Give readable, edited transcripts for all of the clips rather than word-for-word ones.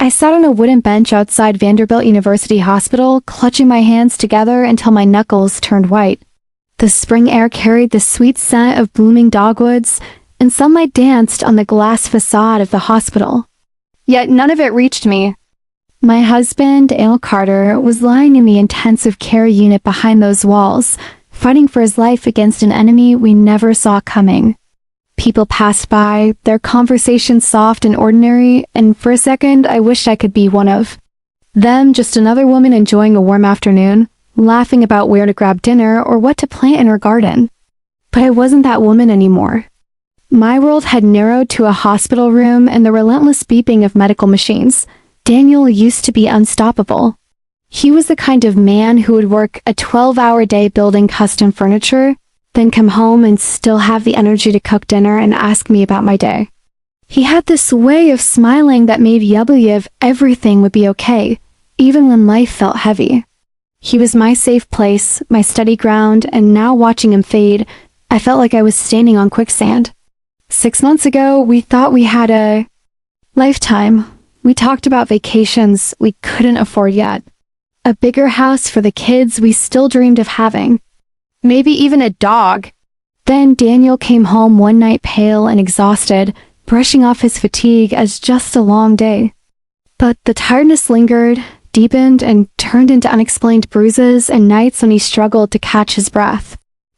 I sat on a wooden bench outside Vanderbilt University Hospital, clutching my hands together until my knuckles turned white. The spring air carried the sweet scent of blooming dogwoods, and sunlight danced on the glass facade of the hospital. Yet none of it reached me. My husband, Daniel Carter, was lying in the intensive care unit behind those walls, fighting for his life against an enemy we never saw coming. People passed by, their conversations soft and ordinary, and for a second I wished I could be one of them, just another woman enjoying a warm afternoon, laughing about where to grab dinner or what to plant in her garden. But I wasn't that woman anymore. My world had narrowed to a hospital room and the relentless beeping of medical machines. Daniel used to be unstoppable. He was the kind of man who would work a 12-hour day building custom furniture, then come home and still have the energy to cook dinner and ask me about my day. He had this way of smiling that made you believe everything would be okay, even when life felt heavy. He was my safe place, my steady ground, and now watching him fade, I felt like I was standing on quicksand. 6 months ago, we thought we had a lifetime. We talked about vacations we couldn't afford yet. A bigger house for the kids we still dreamed of having. Maybe even a dog. Then Daniel came home one night pale and exhausted, brushing off his fatigue as just a long day. But the tiredness lingered, deepened, and turned into unexplained bruises and nights when he struggled to catch his breath.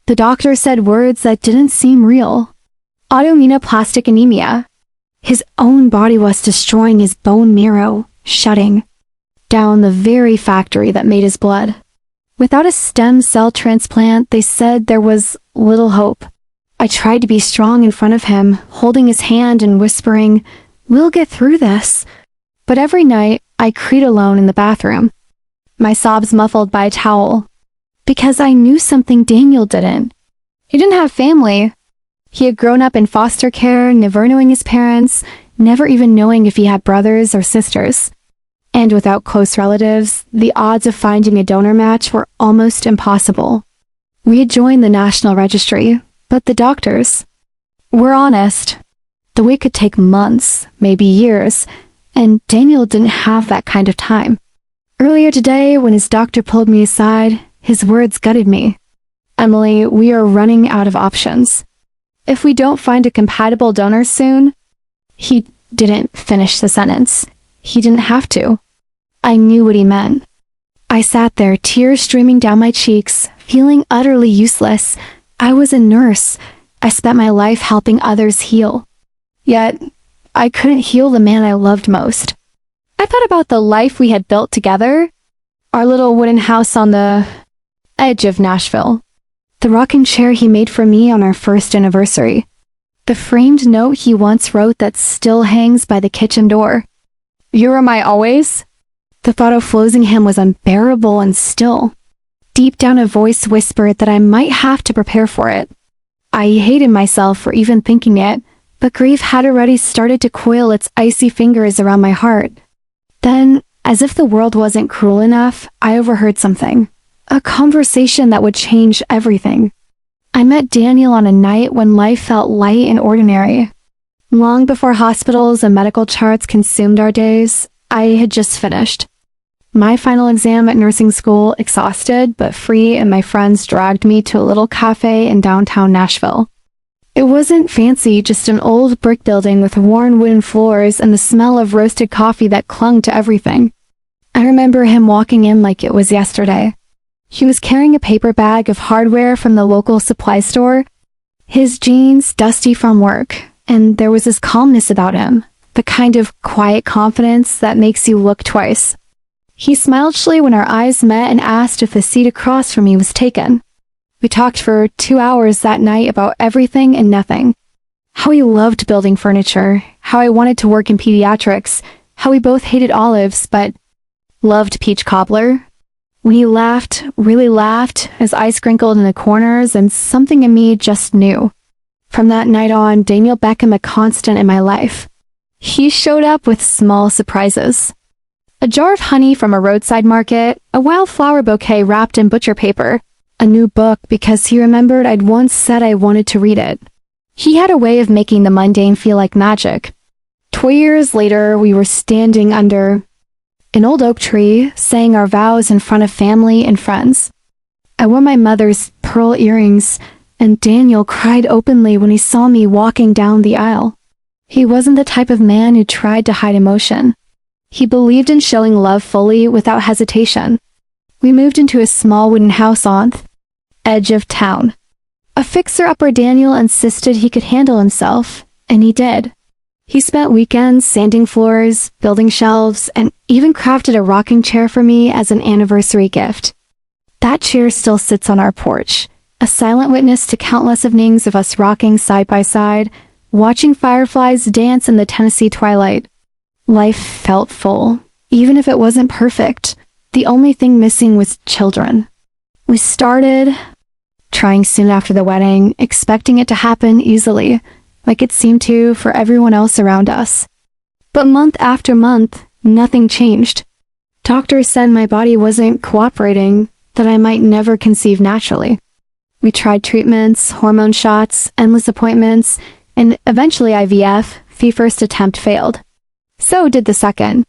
The doctor said words that didn't seem real. Autoimmunoplastic anemia. His own body was destroying his bone marrow, shutting down the very factory that made his blood. Without a stem cell transplant, they said there was little hope. I tried to be strong in front of him, holding his hand and whispering, "We'll get through this." But every night, I cried alone in the bathroom, my sobs muffled by a towel. Because I knew something Daniel didn't. He didn't have family. He had grown up in foster care, never knowing his parents, never even knowing if he had brothers or sisters. And without close relatives, the odds of finding a donor match were almost impossible. We had joined the National Registry, but the doctors were honest. The wait could take months, maybe years, and Daniel didn't have that kind of time. Earlier today, when his doctor pulled me aside, his words gutted me. "Emily, we are running out of options. If we don't find a compatible donor soon..." He didn't finish the sentence. He didn't have to. I knew what he meant. I sat there, tears streaming down my cheeks, feeling utterly useless. I was a nurse. I spent my life helping others heal. Yet, I couldn't heal the man I loved most. I thought about the life we had built together. Our little wooden house on the edge of Nashville. The rocking chair he made for me on our first anniversary. The framed note he once wrote that still hangs by the kitchen door. "You are my always." The thought of losing him was unbearable and still. Deep down a voice whispered that I might have to prepare for it. I hated myself for even thinking it, but grief had already started to coil its icy fingers around my heart. Then, as if the world wasn't cruel enough, I overheard something. A conversation that would change everything. I met Daniel on a night when life felt light and ordinary. Long before hospitals and medical charts consumed our days, I had just finished my final exam at nursing school, exhausted but free, and my friends dragged me to a little cafe in downtown Nashville. It wasn't fancy, just an old brick building with worn wooden floors and the smell of roasted coffee that clung to everything. I remember him walking in like it was yesterday. He was carrying a paper bag of hardware from the local supply store, his jeans dusty from work, and there was this calmness about him, the kind of quiet confidence that makes you look twice. He smiled shyly when our eyes met and asked if the seat across from me was taken. We talked for 2 hours that night about everything and nothing. How he loved building furniture, how I wanted to work in pediatrics, how we both hated olives but loved peach cobbler. When he laughed, really laughed, his eyes crinkled in the corners, and something in me just knew. From that night on, Daniel became a constant in my life. He showed up with small surprises. A jar of honey from a roadside market, a wildflower bouquet wrapped in butcher paper, a new book because he remembered I'd once said I wanted to read it. He had a way of making the mundane feel like magic. 4 years later, we were standing under an old oak tree, saying our vows in front of family and friends. I wore my mother's pearl earrings, and Daniel cried openly when he saw me walking down the aisle. He wasn't the type of man who tried to hide emotion. He believed in showing love fully without hesitation. We moved into a small wooden house on the edge of town. A fixer-upper Daniel insisted he could handle himself, and he did. He spent weekends sanding floors, building shelves, and even crafted a rocking chair for me as an anniversary gift. That chair still sits on our porch, a silent witness to countless evenings of us rocking side by side, watching fireflies dance in the Tennessee twilight. Life felt full, even if it wasn't perfect. The only thing missing was children. We started trying soon after the wedding, expecting it to happen easily, like it seemed to for everyone else around us. But month after month, nothing changed. Doctors said my body wasn't cooperating, that I might never conceive naturally. We tried treatments, hormone shots, endless appointments, and eventually IVF. The first attempt failed. So did the second.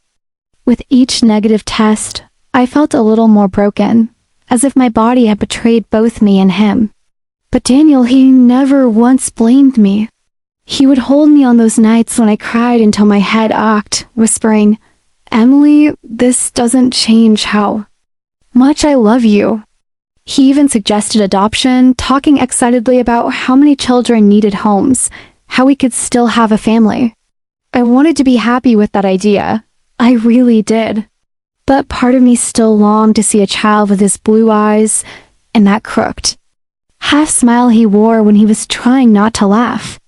With each negative test, I felt a little more broken, as if my body had betrayed both me and him. But Daniel, he never once blamed me. He would hold me on those nights when I cried until my head ached, whispering, "Emily, this doesn't change how much I love you." He even suggested adoption, talking excitedly about how many children needed homes, how we could still have a family. I wanted to be happy with that idea. I really did. But part of me still longed to see a child with his blue eyes and that crooked half smile he wore when he was trying not to laugh.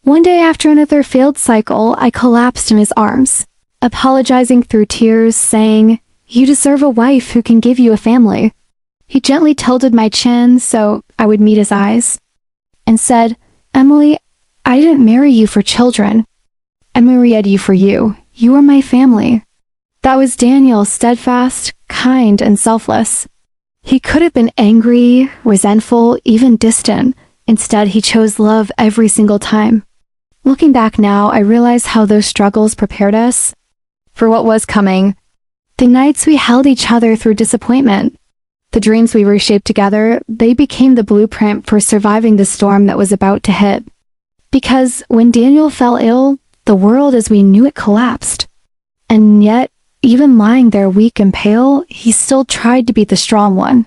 One day after another failed cycle, I collapsed in his arms, apologizing through tears, saying, "You deserve a wife who can give you a family." He gently tilted my chin so I would meet his eyes, and said, "Emily, I didn't marry you for children. I married you for you. You are my family." That was Daniel, steadfast, kind, and selfless. He could have been angry, resentful, even distant. Instead, he chose love every single time. Looking back now, I realize how those struggles prepared us for what was coming. The nights we held each other through disappointment, the dreams we reshaped together, they became the blueprint for surviving the storm that was about to hit. Because when Daniel fell ill, the world as we knew it collapsed. And yet, even lying there weak and pale, he still tried to be the strong one.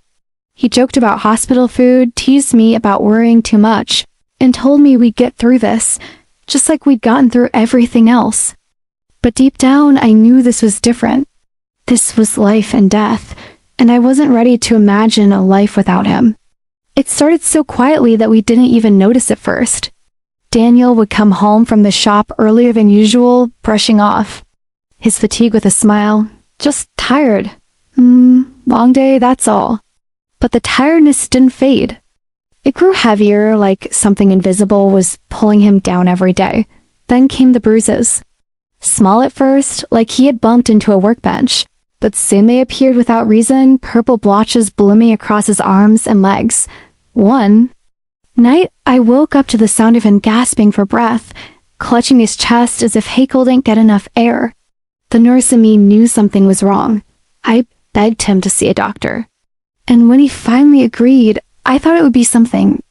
He joked about hospital food, teased me about worrying too much, and told me we'd get through this, just like we'd gotten through everything else. But deep down, I knew this was different. This was life and death, and I wasn't ready to imagine a life without him. It started so quietly that we didn't even notice at first. Daniel would come home from the shop earlier than usual, brushing off his fatigue with a smile. "Just tired. Long day, that's all." But the tiredness didn't fade. It grew heavier, like something invisible was pulling him down every day. Then came the bruises. Small at first, like he had bumped into a workbench, but soon they appeared without reason, purple blotches blooming across his arms and legs. One night, I woke up to the sound of him gasping for breath, clutching his chest as if he couldn't get enough air. The nurse in me knew something was wrong. I begged him to see a doctor. And when he finally agreed, I thought it would be something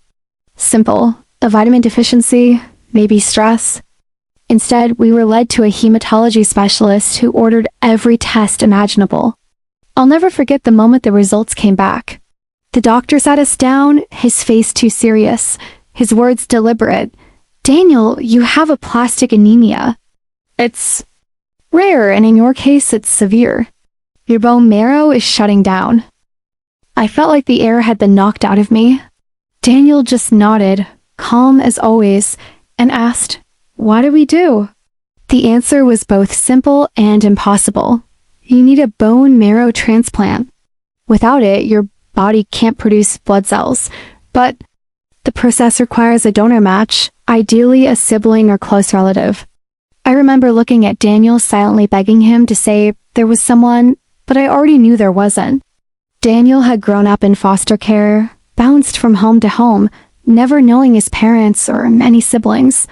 simple, a vitamin deficiency, maybe stress. Instead, we were led to a hematology specialist who ordered every test imaginable. I'll never forget the moment the results came back. The doctor sat us down, his face too serious, his words deliberate. "Daniel, you have aplastic anemia. It's rare, and in your case, it's severe. Your bone marrow is shutting down." I felt like the air had been knocked out of me. Daniel just nodded, calm as always, and asked, "What do we do?" The answer was both simple and impossible. You need a bone marrow transplant. Without it, your body can't produce blood cells, but the process requires a donor match, ideally a sibling or close relative. I remember looking at Daniel, silently begging him to say there was someone, but I already knew there wasn't. Daniel had grown up in foster care, bounced from home to home, never knowing his parents or many siblings.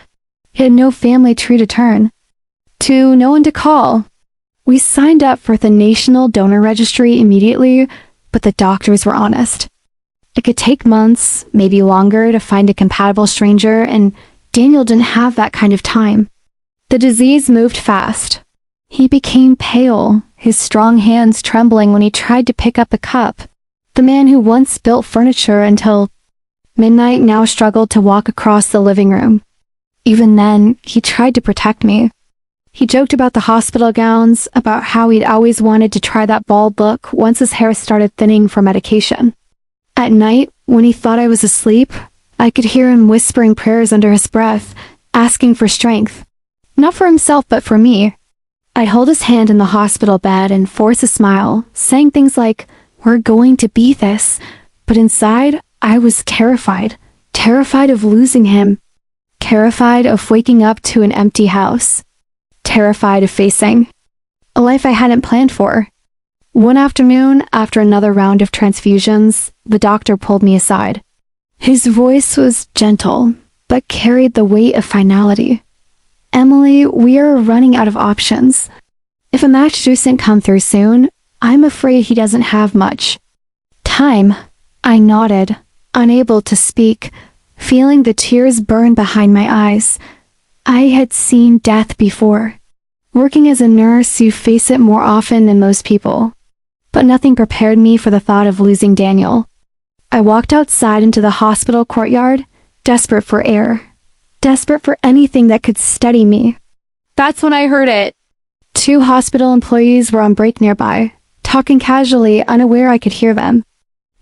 He had no family tree to turn to no one to call. We signed up for the National Donor Registry immediately, but the doctors were honest. It could take months, maybe longer, to find a compatible stranger, and Daniel didn't have that kind of time. The disease moved fast. He became pale, his strong hands trembling when he tried to pick up a cup. The man who once built furniture until midnight now struggled to walk across the living room. Even then, he tried to protect me. He joked about the hospital gowns, about how he'd always wanted to try that bald look once his hair started thinning for medication. At night, when he thought I was asleep, I could hear him whispering prayers under his breath, asking for strength. Not for himself, but for me. I'd hold his hand in the hospital bed and force a smile, saying things like, "We're going to beat this." But inside, I was terrified. Terrified of losing him. Terrified of waking up to an empty house. Terrified of facing a life I hadn't planned for. One afternoon, after another round of transfusions, the doctor pulled me aside. His voice was gentle, but carried the weight of finality. "Emily, we are running out of options. If a match doesn't come through soon, I'm afraid he doesn't have much time." I nodded, unable to speak, feeling the tears burn behind my eyes. I had seen death before. Working as a nurse, you face it more often than most people. But nothing prepared me for the thought of losing Daniel. I walked outside into the hospital courtyard, desperate for air. Desperate for anything that could steady me. That's when I heard it. 2 hospital employees were on break nearby, talking casually, unaware I could hear them.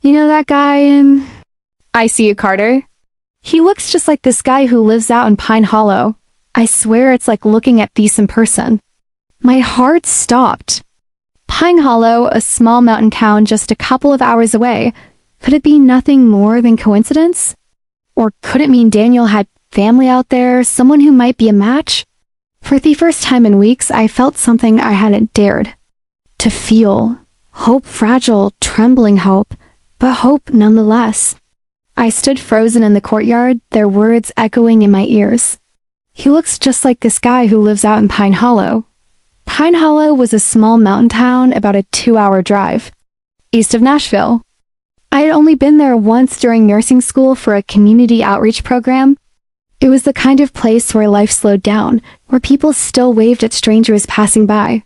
"You know that guy in ICU, Carter? He looks just like this guy who lives out in Pine Hollow. I swear it's like looking at these in person." My heart stopped. Pine Hollow, a small mountain town just a couple of hours away. Could it be nothing more than coincidence? Or could it mean Daniel had family out there, someone who might be a match? For the first time in weeks, I felt something I hadn't dared to feel. Hope, fragile, trembling hope, but hope nonetheless. I stood frozen in the courtyard, their words echoing in my ears. "He looks just like this guy who lives out in Pine Hollow." Pine Hollow was a small mountain town about a 2-hour drive, east of Nashville. I had only been there once during nursing school for a community outreach program. It was the kind of place where life slowed down, where people still waved at strangers passing by.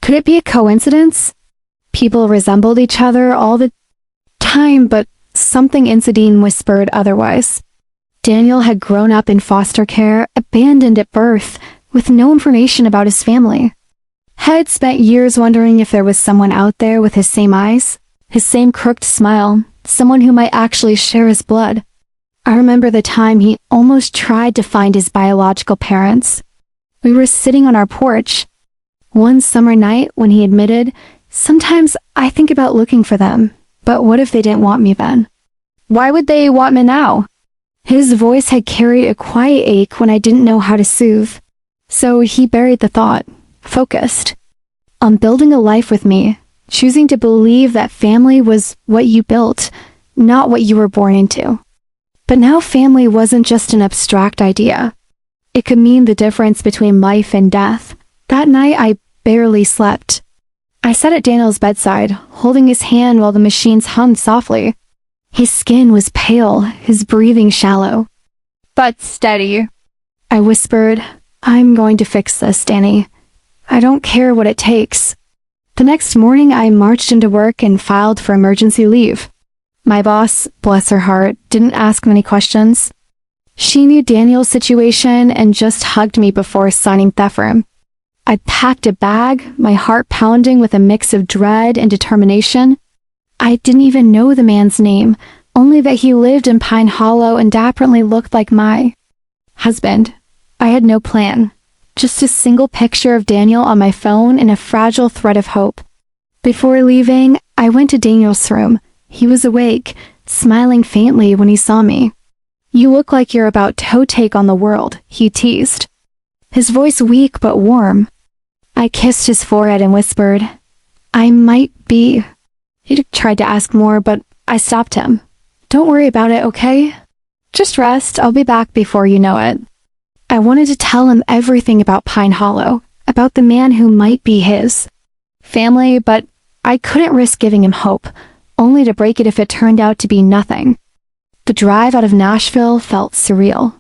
Could it be a coincidence? People resembled each other all the time, but something in Sedin whispered otherwise. Daniel had grown up in foster care, abandoned at birth, with no information about his family. Had spent years wondering if there was someone out there with his same eyes, his same crooked smile, someone who might actually share his blood. I remember the time he almost tried to find his biological parents. We were sitting on our porch. One summer night when he admitted, "Sometimes I think about looking for them, but what if they didn't want me then? Why would they want me now?" His voice had carried a quiet ache when I didn't know how to soothe. So he buried the thought, focused on building a life with me, choosing to believe that family was what you built, not what you were born into. But now family wasn't just an abstract idea. It could mean the difference between life and death. That night I barely slept. I sat at Daniel's bedside, holding his hand while the machines hummed softly. His skin was pale, his breathing shallow. "But steady," I whispered. "I'm going to fix this, Danny. I don't care what it takes." The next morning I marched into work and filed for emergency leave. My boss, bless her heart, didn't ask many questions. She knew Daniel's situation and just hugged me before signing theft for him. I packed a bag, my heart pounding with a mix of dread and determination. I didn't even know the man's name, only that he lived in Pine Hollow and dapperly looked like my husband. I had no plan, just a single picture of Daniel on my phone and a fragile thread of hope. Before leaving, I went to Daniel's room. He was awake, smiling faintly when he saw me. "You look like you're about to take on the world," he teased. His voice weak but warm. I kissed his forehead and whispered, "I might be." He tried to ask more, but I stopped him. "Don't worry about it, okay? Just rest, I'll be back before you know it." I wanted to tell him everything about Pine Hollow, about the man who might be his family, but I couldn't risk giving him hope, only to break it if it turned out to be nothing. The drive out of Nashville felt surreal.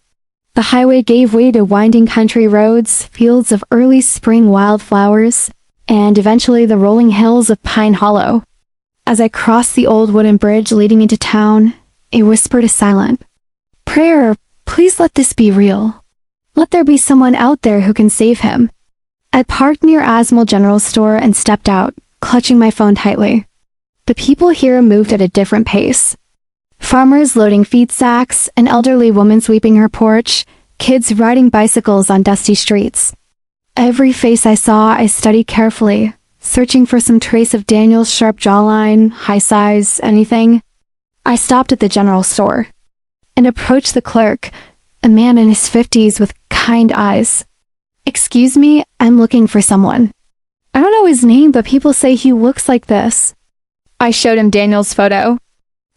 The highway gave way to winding country roads, fields of early spring wildflowers, and eventually the rolling hills of Pine Hollow. As I crossed the old wooden bridge leading into town, a whisper to silent. "Prayer, please let this be real. Let there be someone out there who can save him." I parked near Asmal General Store and stepped out, clutching my phone tightly. The people here moved at a different pace. Farmers loading feed sacks, an elderly woman sweeping her porch, kids riding bicycles on dusty streets. Every face I saw I studied carefully, searching for some trace of Daniel's sharp jawline, high size, anything. I stopped at the general store and approached the clerk, a man in his 50s with kind eyes. "Excuse me, I'm looking for someone. I don't know his name, but people say he looks like this." I showed him Daniel's photo.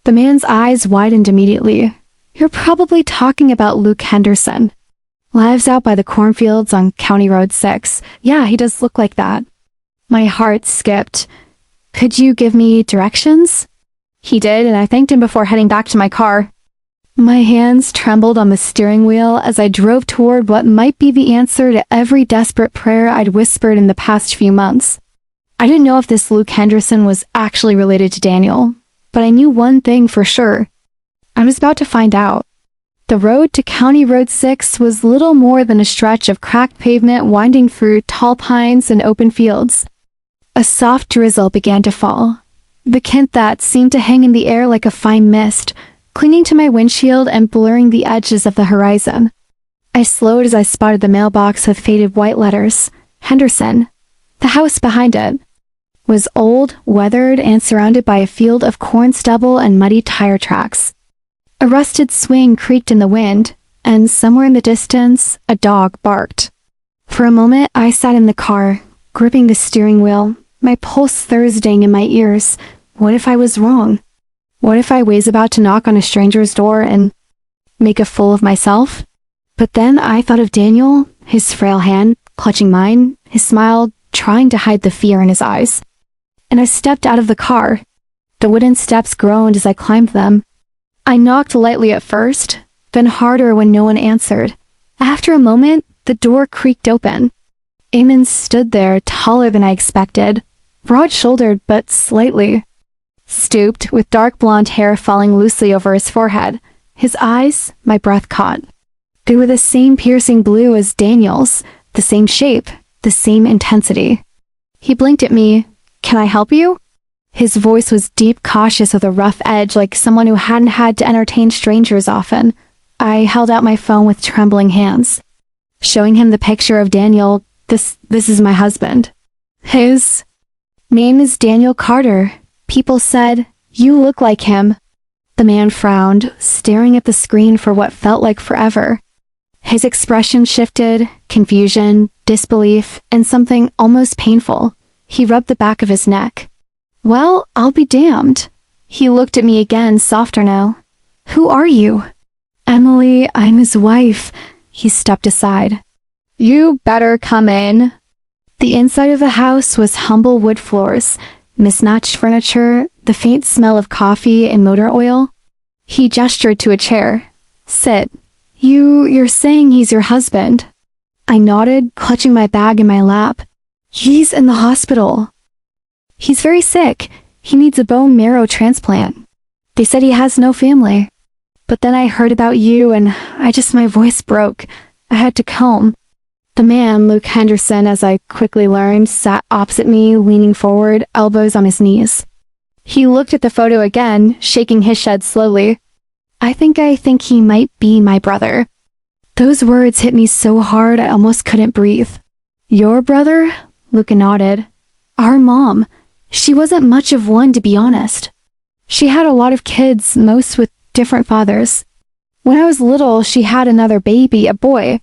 The man's eyes widened immediately. "You're probably talking about Luke Henderson. Lives out by the cornfields on County Road 6. Yeah, he does look like that." My heart skipped. "Could you give me directions?" He did, and I thanked him before heading back to my car. My hands trembled on the steering wheel as I drove toward what might be the answer to every desperate prayer I'd whispered in the past few months. I didn't know if this Luke Henderson was actually related to Daniel, but I knew one thing for sure. I was about to find out. The road to County Road 6 was little more than a stretch of cracked pavement winding through tall pines and open fields. A soft drizzle began to fall, the kind that seemed to hang in the air like a fine mist, clinging to my windshield and blurring the edges of the horizon. I slowed as I spotted the mailbox with faded white letters. Henderson. The house behind it was old, weathered, and surrounded by a field of corn stubble and muddy tire tracks. A rusted swing creaked in the wind, and somewhere in the distance, a dog barked. For a moment, I sat in the car, gripping the steering wheel, my pulse thursding in my ears. What if I was wrong? What if I was about to knock on a stranger's door and make a fool of myself? But then I thought of Daniel, his frail hand clutching mine, his smile trying to hide the fear in his eyes. And I stepped out of the car. The wooden steps groaned as I climbed them. I knocked lightly at first, then harder when no one answered. After a moment, the door creaked open. Eamon stood there, taller than I expected, broad-shouldered but slightly stooped, with dark blonde hair falling loosely over his forehead. His eyes, my breath caught. They were the same piercing blue as Daniel's, the same shape, the same intensity. He blinked at me. "Can I help you?" His voice was deep, cautious with a rough edge, like someone who hadn't had to entertain strangers often. I held out my phone with trembling hands, showing him the picture of Daniel. This is my husband. His name is Daniel Carter. People said, "You look like him." The man frowned, staring at the screen for what felt like forever. His expression shifted, confusion, disbelief, and something almost painful. He rubbed the back of his neck. "Well, I'll be damned." He looked at me again, softer now. "Who are you?" "Emily, I'm his wife." He stepped aside. "You better come in." The inside of the house was humble wood floors, mismatched furniture, the faint smell of coffee and motor oil. He gestured to a chair. "Sit." You're saying he's your husband?" I nodded, clutching my bag in my lap. "He's in the hospital. He's very sick. He needs a bone marrow transplant. They said he has no family. But then I heard about you and my voice broke. I had to comb." The man, Luke Henderson, as I quickly learned, sat opposite me, leaning forward, elbows on his knees. He looked at the photo again, shaking his head slowly. I think he might be my brother." Those words hit me so hard I almost couldn't breathe. "Your brother?" Luke nodded. "Our mom. She wasn't much of one, to be honest. She had a lot of kids, most with different fathers. When I was little, she had another baby, a boy.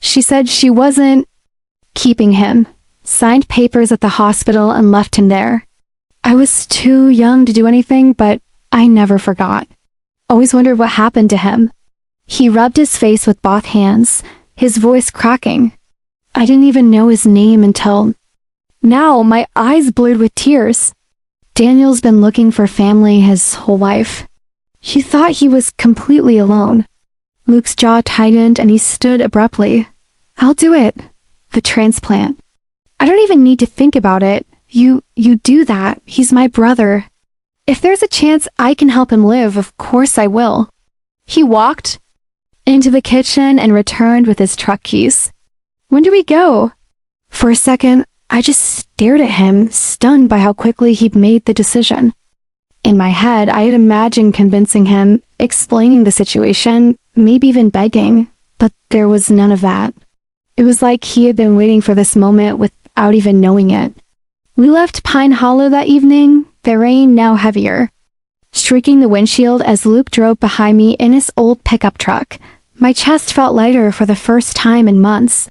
She said she wasn't keeping him, signed papers at the hospital and left him there. I was too young to do anything, but I never forgot. Always wondered what happened to him." He rubbed his face with both hands, his voice cracking. I didn't even know his name until now. My eyes blurred with tears. Daniel's been looking for family his whole life. He thought he was completely alone. Luke's jaw tightened and he stood abruptly. I'll do it. The transplant. I don't even need to think about it. You do that. He's my brother. If there's a chance I can help him live, of course I will. He walked into the kitchen and returned with his truck keys. When do we go? For a second, I just stared at him, stunned by how quickly he'd made the decision. In my head, I had imagined convincing him, explaining the situation, maybe even begging, but there was none of that. It was like he had been waiting for this moment without even knowing it. We left Pine Hollow that evening, the rain now heavier, streaking the windshield as Luke drove behind me in his old pickup truck. My chest felt lighter for the first time in months.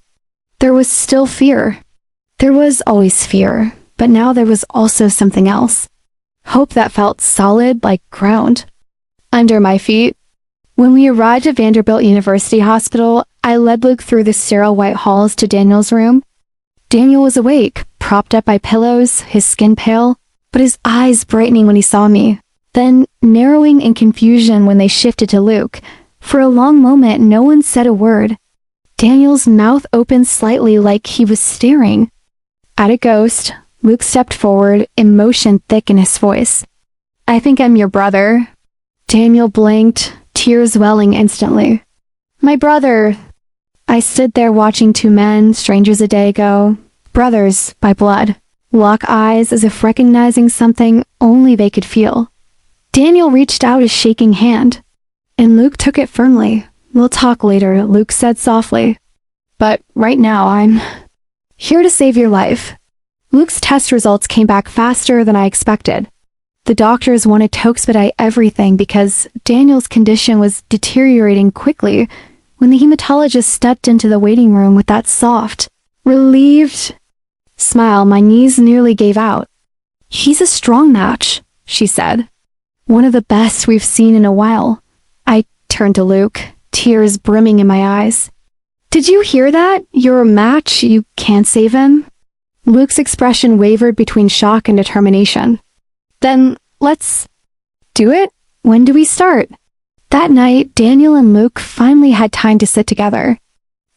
There was still fear. There was always fear, but now there was also something else. Hope that felt solid like ground under my feet. When we arrived at Vanderbilt University Hospital, I led Luke through the sterile white halls to Daniel's room. Daniel was awake, propped up by pillows, his skin pale, but his eyes brightening when he saw me, then narrowing in confusion when they shifted to Luke. For a long moment, no one said a word. Daniel's mouth opened slightly like he was staring at a ghost. Luke stepped forward, emotion thick in his voice. I think I'm your brother. Daniel blinked, tears welling instantly. My brother. I stood there watching two men, strangers a day ago, brothers by blood, lock eyes as if recognizing something only they could feel. Daniel reached out a shaking hand, and Luke took it firmly. We'll talk later, Luke said softly. But right now, I'm here to save your life. Luke's test results came back faster than I expected. The doctors wanted to expedite everything because Daniel's condition was deteriorating quickly. When the hematologist stepped into the waiting room with that soft, relieved smile, my knees nearly gave out. He's a strong match, she said. One of the best we've seen in a while. I turned to Luke, tears brimming in my eyes. Did you hear that? You're a match. You can't save him? Luke's expression wavered between shock and determination. Then, let's do it? When do we start? That night, Daniel and Luke finally had time to sit together.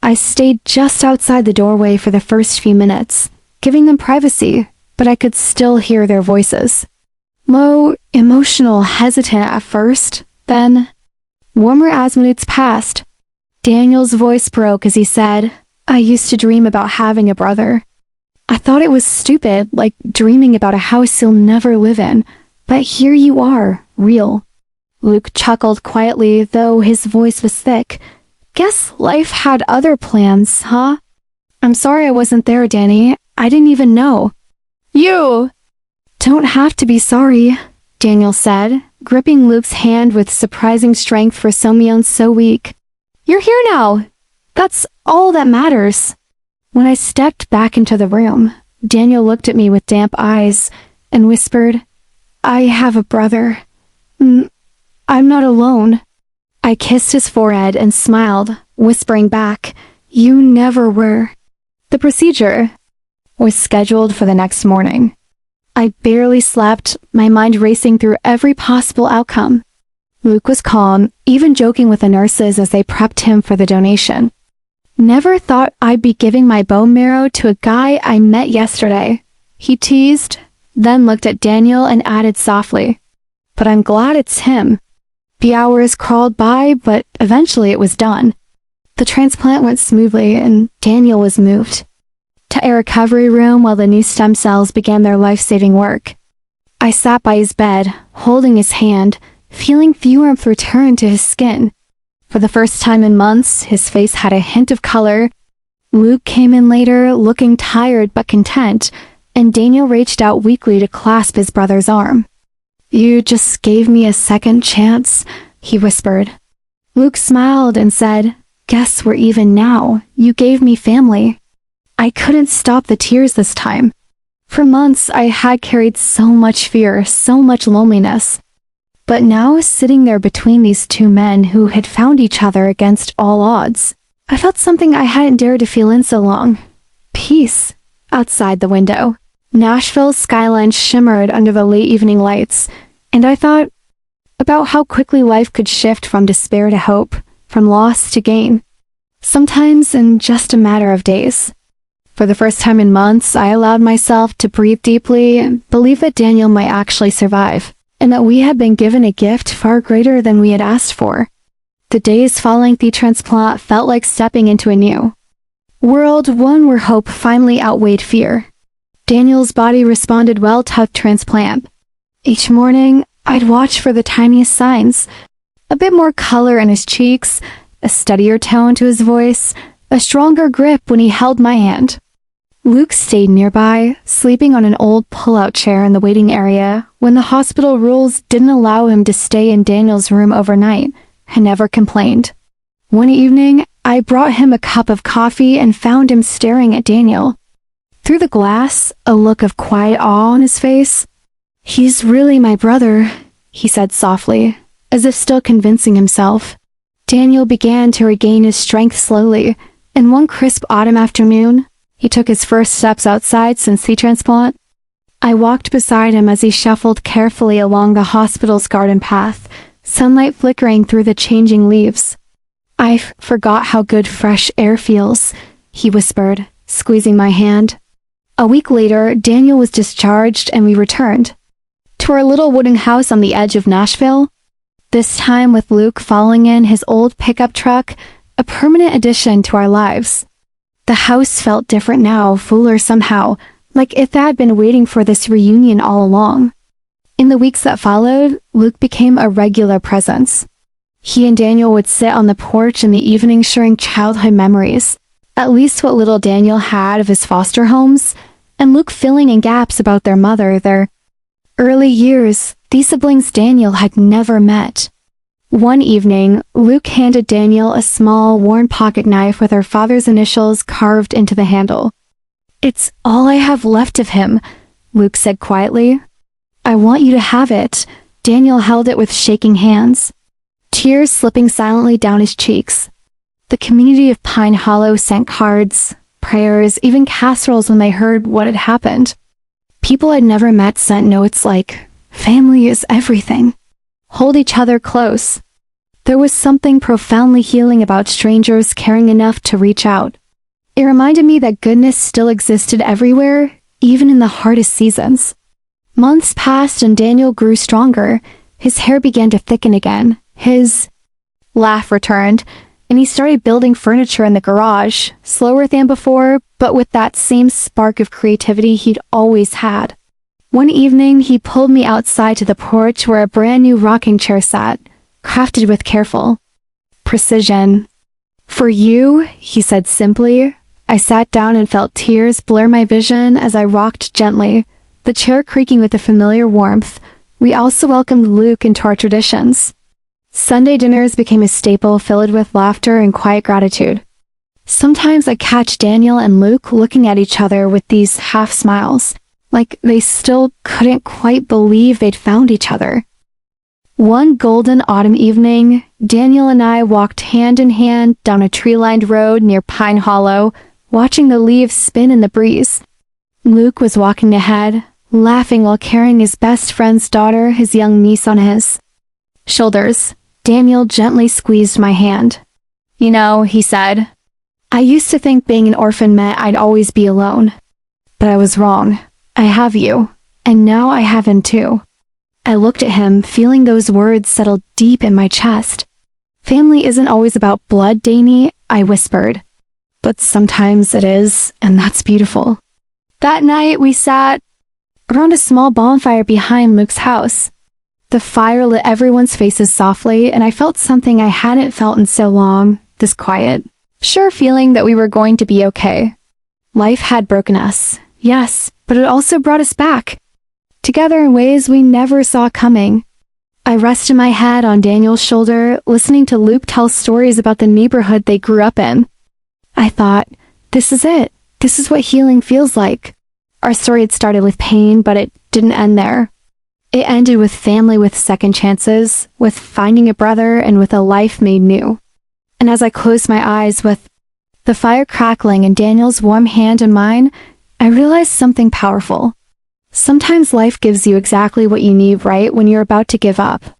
I stayed just outside the doorway for the first few minutes, giving them privacy, but I could still hear their voices. Low, emotional, hesitant at first, then, warmer as minutes passed. Daniel's voice broke as he said, I used to dream about having a brother. I thought it was stupid, like dreaming about a house you'll never live in, but here you are, real. Luke chuckled quietly, though his voice was thick. Guess life had other plans, huh? I'm sorry I wasn't there, Danny. I didn't even know. You don't have to be sorry, Daniel said, gripping Luke's hand with surprising strength for someone so weak. You're here now. That's all that matters. When I stepped back into the room, Daniel looked at me with damp eyes and whispered, I have a brother. I'm not alone. I kissed his forehead and smiled, whispering back, You never were. The procedure was scheduled for the next morning. I barely slept, my mind racing through every possible outcome. Luke was calm, even joking with the nurses as they prepped him for the donation. Never thought I'd be giving my bone marrow to a guy I met yesterday, he teased, then looked at Daniel and added softly, But I'm glad it's him. The hours crawled by, but eventually it was done. The transplant went smoothly and Daniel was moved to a recovery room while the new stem cells began their life-saving work. I sat by his bed, holding his hand, feeling the warmth return to his skin. For the first time in months, his face had a hint of color. Luke came in later, looking tired but content, and Daniel reached out weakly to clasp his brother's arm. You just gave me a second chance, he whispered. Luke smiled and said, Guess we're even now. You gave me family. I couldn't stop the tears this time. For months, I had carried so much fear, so much loneliness. But now, sitting there between these two men who had found each other against all odds, I felt something I hadn't dared to feel in so long. peace. Outside the window, Nashville's skyline shimmered under the late evening lights, and I thought about how quickly life could shift from despair to hope, from loss to gain, sometimes in just a matter of days. For the first time in months, I allowed myself to breathe deeply and believe that Daniel might actually survive, and that we had been given a gift far greater than we had asked for. The days following the transplant felt like stepping into a new world, one where hope finally outweighed fear. Daniel's body responded well to the transplant. Each morning, I'd watch for the tiniest signs. A bit more color in his cheeks, a steadier tone to his voice, a stronger grip when he held my hand. Luke stayed nearby, sleeping on an old pull-out chair in the waiting area when the hospital rules didn't allow him to stay in Daniel's room overnight, and never complained. One evening, I brought him a cup of coffee and found him staring at Daniel. Through the glass, a look of quiet awe on his face. "He's really my brother," he said softly, as if still convincing himself. Daniel began to regain his strength slowly, and one crisp autumn afternoon, he took his first steps outside since the transplant. I walked beside him as he shuffled carefully along the hospital's garden path, sunlight flickering through the changing leaves. "I forgot how good fresh air feels," he whispered, squeezing my hand. A week later, Daniel was discharged and we returned to our little wooden house on the edge of Nashville, this time with Luke following in his old pickup truck, a permanent addition to our lives. The house felt different now, fuller somehow, like it had been waiting for this reunion all along. In the weeks that followed, Luke became a regular presence. He and Daniel would sit on the porch in the evening sharing childhood memories, at least what little Daniel had of his foster homes, and Luke filling in gaps about their mother, their early years, these siblings Daniel had never met. One evening, Luke handed Daniel a small, worn pocket knife with her father's initials carved into the handle. "It's all I have left of him," Luke said quietly. "I want you to have it." Daniel held it with shaking hands, tears slipping silently down his cheeks. The community of Pine Hollow sent cards, prayers, even casseroles when they heard what had happened. People I'd never met sent notes like, "Family is everything. Hold each other close." There was something profoundly healing about strangers caring enough to reach out. It reminded me that goodness still existed everywhere, even in the hardest seasons. Months passed and Daniel grew stronger. His hair began to thicken again. His laugh returned, and he started building furniture in the garage, slower than before, but with that same spark of creativity he'd always had. One evening, he pulled me outside to the porch where a brand new rocking chair sat, crafted with careful precision. "For you," he said simply. I sat down and felt tears blur my vision as I rocked gently, the chair creaking with a familiar warmth. We also welcomed Luke into our traditions. Sunday dinners became a staple filled with laughter and quiet gratitude. Sometimes I catch Daniel and Luke looking at each other with these half smiles, like they still couldn't quite believe they'd found each other. One golden autumn evening, Daniel and I walked hand in hand down a tree-lined road near Pine Hollow, watching the leaves spin in the breeze. Luke was walking ahead, laughing while carrying his best friend's daughter, his young niece, on his shoulders. Daniel gently squeezed my hand. "You know," he said, "I used to think being an orphan meant I'd always be alone. But I was wrong. I have you, and now I have him too." I looked at him, feeling those words settle deep in my chest. "Family isn't always about blood, Danny," I whispered. "But sometimes it is, and that's beautiful." That night, we sat around a small bonfire behind Luke's house. The fire lit everyone's faces softly, and I felt something I hadn't felt in so long, this quiet, sure feeling that we were going to be okay. Life had broken us, yes, but it also brought us back, together in ways we never saw coming. I rested my head on Daniel's shoulder, listening to Luke tell stories about the neighborhood they grew up in. I thought, this is it. This is what healing feels like. Our story had started with pain, but it didn't end there. It ended with family, with second chances, with finding a brother, and with a life made new. And as I closed my eyes with the fire crackling and Daniel's warm hand in mine, I realized something powerful. Sometimes life gives you exactly what you need right when you're about to give up.